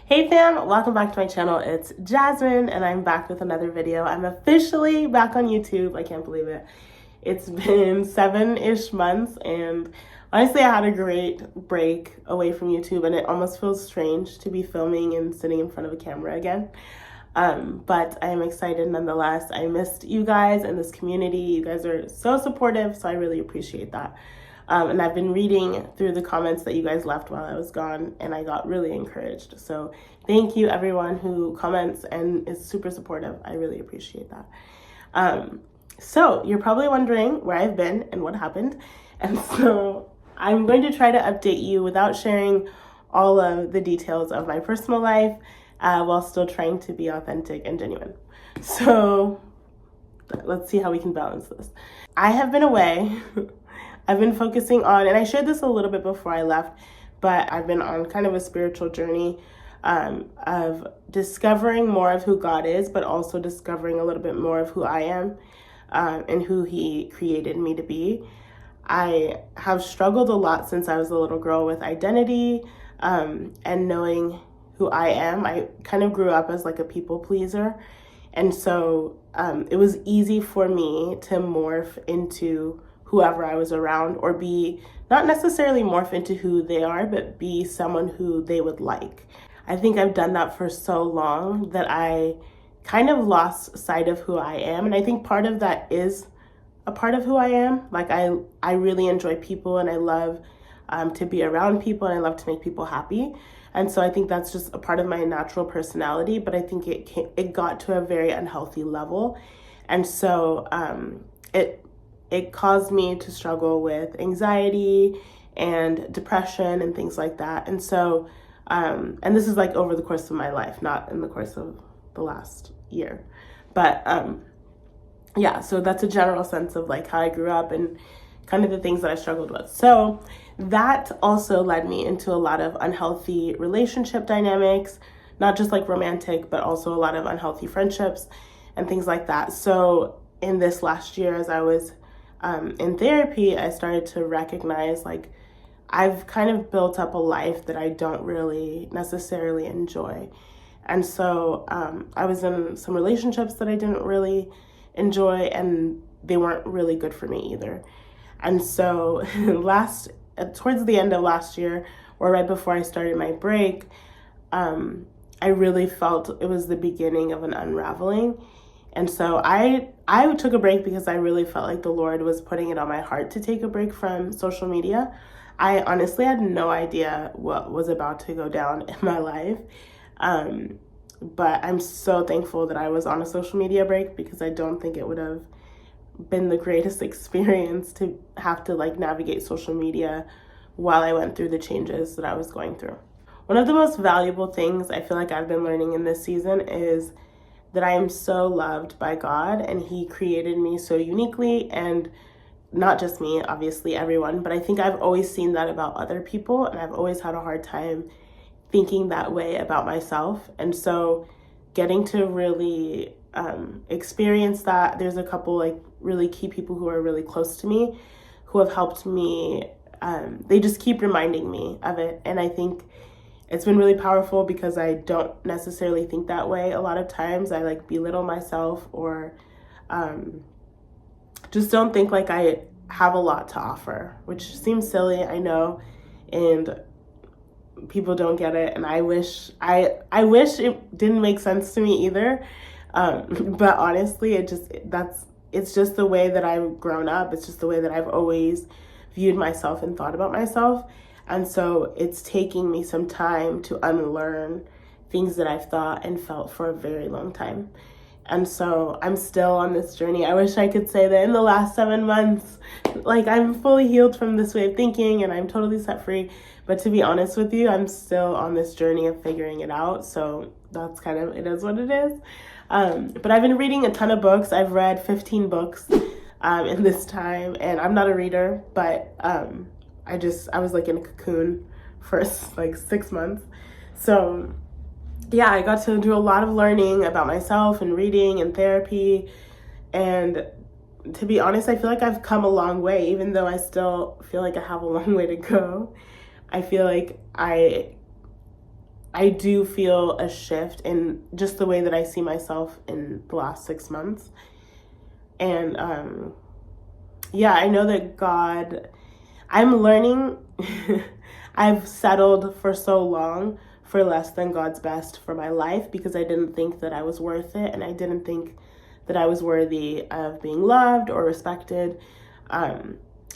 Hey fam, welcome back to my channel. It's Jasmine and I'm back with another video. I'm officially back on YouTube. I can't believe it. It's been 7-ish months and honestly I had a great break away from YouTube and it almost feels strange to be filming and sitting in front of a camera again. But I am excited nonetheless. I missed you guys and this community. You guys are so supportive, so I really appreciate that. And I've been reading through the comments that you guys left while I was gone, and I got really encouraged. So thank you everyone who comments and is super supportive. I really appreciate that. So you're probably wondering where I've been and what happened. And so I'm going to try to update you without sharing all of the details of my personal life while still trying to be authentic and genuine. So let's see how we can balance this. I have been away. I've been focusing on, and I shared this a little bit before I left, but I've been on kind of a spiritual journey of discovering more of who God is, but also discovering a little bit more of who I am and who He created me to be. I have struggled a lot since I was a little girl with identity and knowing who I am. I kind of grew up as like a people pleaser. And so it was easy for me to morph into whoever I was around, or be not necessarily morph into who they are, but be someone who they would like. I think I've done that for so long that I kind of lost sight of who I am. And I think part of that is a part of who I am. Like I really enjoy people and I love to be around people and I love to make people happy. And so I think that's just a part of my natural personality, but I think it got to a very unhealthy level. And so it caused me to struggle with anxiety and depression and things like that. And so, and this is like over the course of my life, not in the course of the last year. But yeah, so that's a general sense of like how I grew up and kind of the things that I struggled with. So that also led me into a lot of unhealthy relationship dynamics, not just like romantic, but also a lot of unhealthy friendships and things like that. So in this last year, as I was in therapy, I started to recognize like I've kind of built up a life that I don't really necessarily enjoy. And so I was in some relationships that I didn't really enjoy and they weren't really good for me either. And so towards the end of last year, or right before I started my break, I really felt it was the beginning of an unraveling. And so I took a break because I really felt like the Lord was putting it on my heart to take a break from social media. I honestly had no idea what was about to go down in my life. But I'm so thankful that I was on a social media break because I don't think it would have been the greatest experience to have to like navigate social media while I went through the changes that I was going through. One of the most valuable things I feel like I've been learning in this season is that I am so loved by God and He created me so uniquely, and not just me, obviously everyone, but I think I've always seen that about other people and I've always had a hard time thinking that way about myself. And so getting to really experience that, there's a couple like really key people who are really close to me who have helped me. They just keep reminding me of it. And I think it's been really powerful because I don't necessarily think that way. A lot of times I like belittle myself or just don't think like I have a lot to offer, which seems silly, I know, and people don't get it. And I wish it didn't make sense to me either. But honestly, it's just the way that I've grown up. It's just the way that I've always viewed myself and thought about myself. And so it's taking me some time to unlearn things that I've thought and felt for a very long time. And so I'm still on this journey. I wish I could say that in the last 7 months, like I'm fully healed from this way of thinking and I'm totally set free. But to be honest with you, I'm still on this journey of figuring it out. So that's kind of, it is what it is. But I've been reading a ton of books. I've read 15 books in this time, and I'm not a reader, but I was like in a cocoon for like 6 months. So yeah, I got to do a lot of learning about myself and reading and therapy. And to be honest, I feel like I've come a long way, even though I still feel like I have a long way to go. I feel like I I do feel a shift in just the way that I see myself in the last 6 months. And yeah, I know that God, I'm learning. I've settled for so long for less than God's best for my life because I didn't think that I was worth it, and I didn't think that I was worthy of being loved or respected.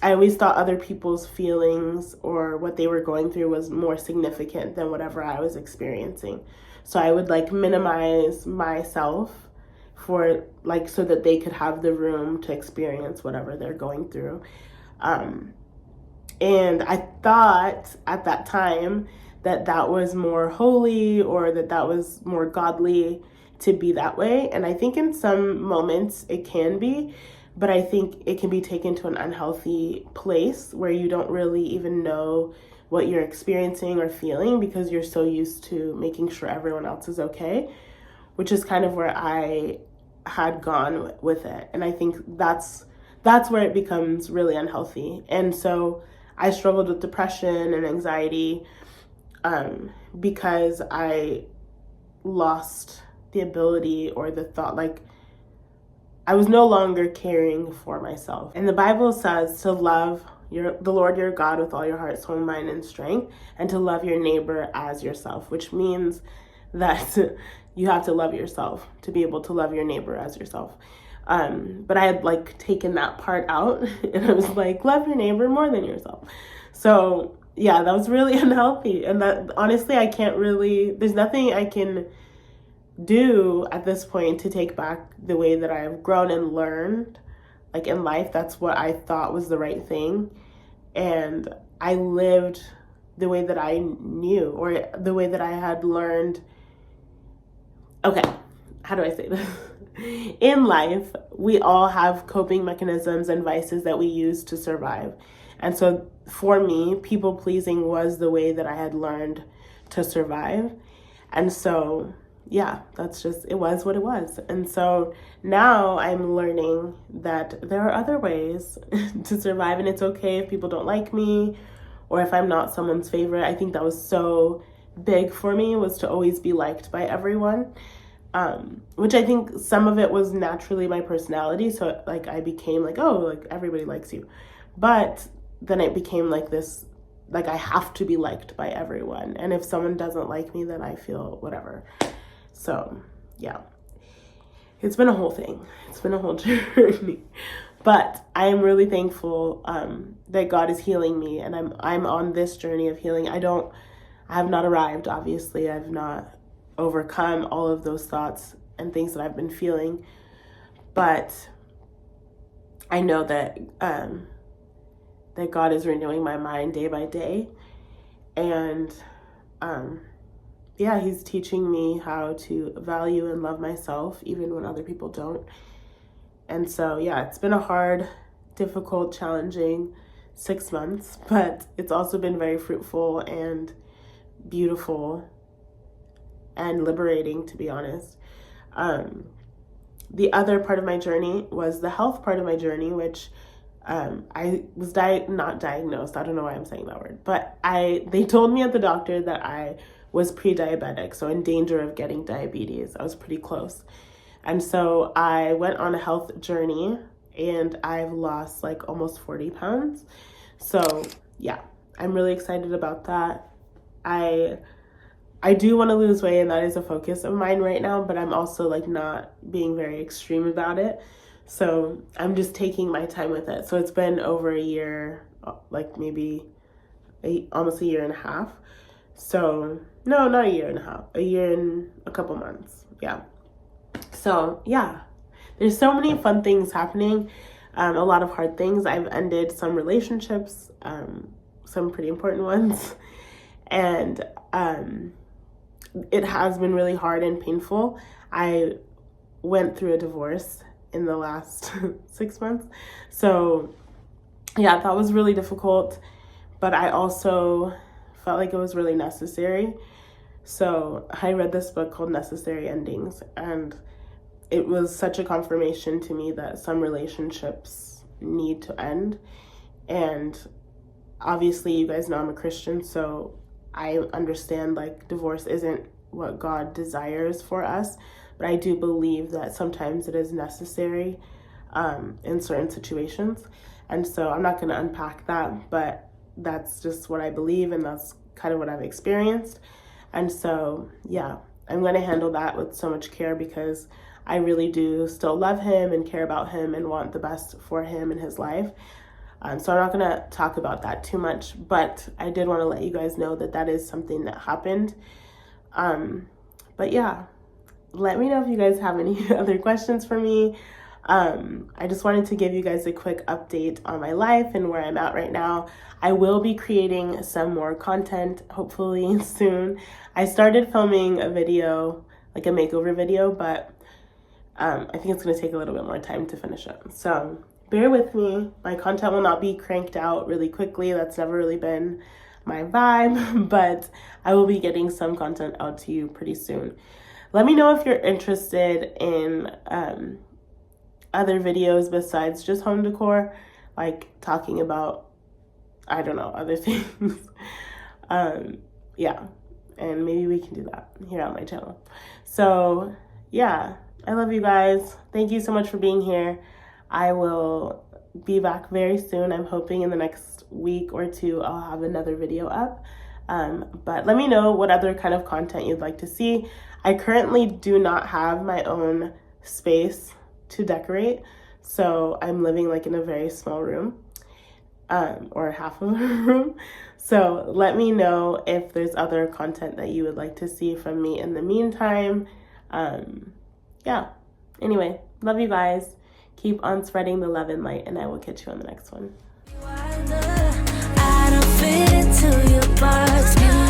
I always thought other people's feelings or what they were going through was more significant than whatever I was experiencing. So I would like minimize myself for like so that they could have the room to experience whatever they're going through. And I thought at that time that that was more holy or that that was more godly to be that way. And I think in some moments it can be, but I think it can be taken to an unhealthy place where you don't really even know what you're experiencing or feeling because you're so used to making sure everyone else is okay, which is kind of where I had gone with it. And I think that's where it becomes really unhealthy. And so I struggled with depression and anxiety because I lost the ability or the thought, like I was no longer caring for myself. And the Bible says to love the Lord your God with all your heart, soul, mind, and strength, and to love your neighbor as yourself, which means that you have to love yourself to be able to love your neighbor as yourself. But I had like taken that part out and I was like, love your neighbor more than yourself. So yeah, that was really unhealthy. And that honestly, there's nothing I can do at this point to take back the way that I've grown and learned like in life. That's what I thought was the right thing. And I lived the way that I knew or the way that I had learned. Okay, how do I say this? In life, we all have coping mechanisms and vices that we use to survive. And so for me, people pleasing was the way that I had learned to survive. And so, yeah, it was what it was. And so now I'm learning that there are other ways to survive, and it's okay if people don't like me or if I'm not someone's favorite. I think that was so big for me, was to always be liked by everyone. Which I think some of it was naturally my personality. So like I became like, oh, like everybody likes you. But then it became like this, like I have to be liked by everyone. And if someone doesn't like me, then I feel whatever. So yeah, it's been a whole thing. It's been a whole journey. But I am really thankful that God is healing me, and I'm on this journey of healing. I have not arrived, obviously. I've not overcome all of those thoughts and things that I've been feeling, but I know that that God is renewing my mind day by day, and yeah, he's teaching me how to value and love myself even when other people don't. And so yeah, it's been a hard, difficult, challenging 6 months, but it's also been very fruitful and beautiful and liberating, to be honest. The other part of my journey was the health part of my journey, which I was not diagnosed. I don't know why I'm saying that word, but they told me at the doctor that I was pre-diabetic, so in danger of getting diabetes. I was pretty close. And so I went on a health journey, and I've lost like almost 40 pounds. So yeah, I'm really excited about that. I do want to lose weight, and that is a focus of mine right now, but I'm also like not being very extreme about it. So I'm just taking my time with it. So it's been over a year, like maybe almost a year and a half. So no, not a year and a half, a year and a couple months. Yeah. So yeah, there's so many fun things happening. A lot of hard things. I've ended some relationships, some pretty important ones. And it has been really hard and painful. I went through a divorce in the last 6 months. So yeah, that was really difficult, but I also felt like it was really necessary. So I read this book called Necessary Endings, and it was such a confirmation to me that some relationships need to end. And obviously you guys know I'm a Christian, so I understand like divorce isn't what God desires for us, but I do believe that sometimes it is necessary in certain situations. And so I'm not going to unpack that, but that's just what I believe, and that's kind of what I've experienced. And so, yeah, I'm going to handle that with so much care because I really do still love him and care about him and want the best for him in his life. So I'm not going to talk about that too much, but I did want to let you guys know that that is something that happened. But yeah, let me know if you guys have any other questions for me. I just wanted to give you guys a quick update on my life and where I'm at right now. I will be creating some more content, hopefully soon. I started filming a video, like a makeover video, but I think it's going to take a little bit more time to finish it. So bear with me. My content will not be cranked out really quickly. That's never really been my vibe, but I will be getting some content out to you pretty soon. Let me know if you're interested in other videos besides just home decor, like talking about, I don't know, other things. Yeah, and maybe we can do that here on my channel. So yeah, I love you guys. Thank you so much for being here. I will be back very soon. I'm hoping in the next week or two I'll have another video up. But let me know what other kind of content you'd like to see. I currently do not have my own space to decorate, so I'm living like in a very small room, or half of a room. So let me know if there's other content that you would like to see from me in the meantime. Yeah, anyway, love you guys. Keep on spreading the love and light, and I will catch you on the next one. I don't fit into your box.